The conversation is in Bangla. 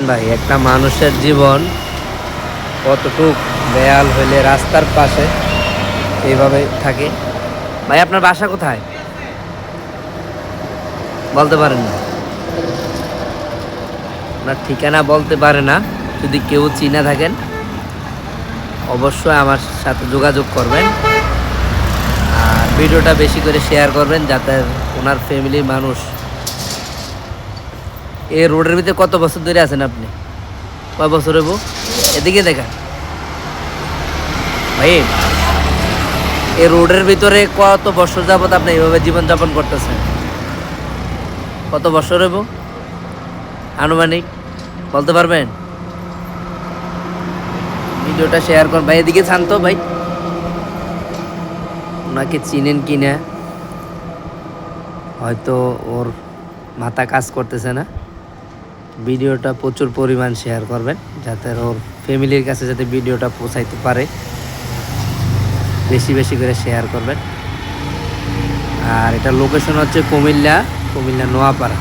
ভাই একটা মানুষের জীবন কতটুক বেয়াল হইলে রাস্তার পাশে এইভাবে থাকে। ভাই আপনার বাসা কোথায় বলতে পারেন না? আপনার ঠিকানা বলতে পারে না। যদি কেউ চিনে থাকেন অবশ্যই আমার সাথে যোগাযোগ করবেন, আর ভিডিওটা বেশি করে শেয়ার করবেন যাতে ওনার ফ্যামিলির মানুষ। এই রোডের ভিতরে কত বছর ধরে আছেন আপনি? কয় বছর হইব? এদিকে দেখা ভাই, এই রোডের ভিতরে কত বছর যাবত আপনি এইভাবে জীবনযাপন করতেছেন? কত বছর হইব আনুমানিক বলতে পারবেন? ভিডিওটা শেয়ার করুন ভাই। এদিকে শান্ত ভাই, ওনাকে চিনেন কি না হয়তো ওর মাথা কাজ করতেছে না। ভিডিওটা প্রচুর পরিমাণ শেয়ার করবেন যাতে ওর ফ্যামিলির কাছে যাতে ভিডিওটা পৌঁছাইতে পারে। বেশি বেশি করে শেয়ার করবেন। আর এটা লোকেশন হচ্ছে কুমিল্লা নোয়াপাড়া।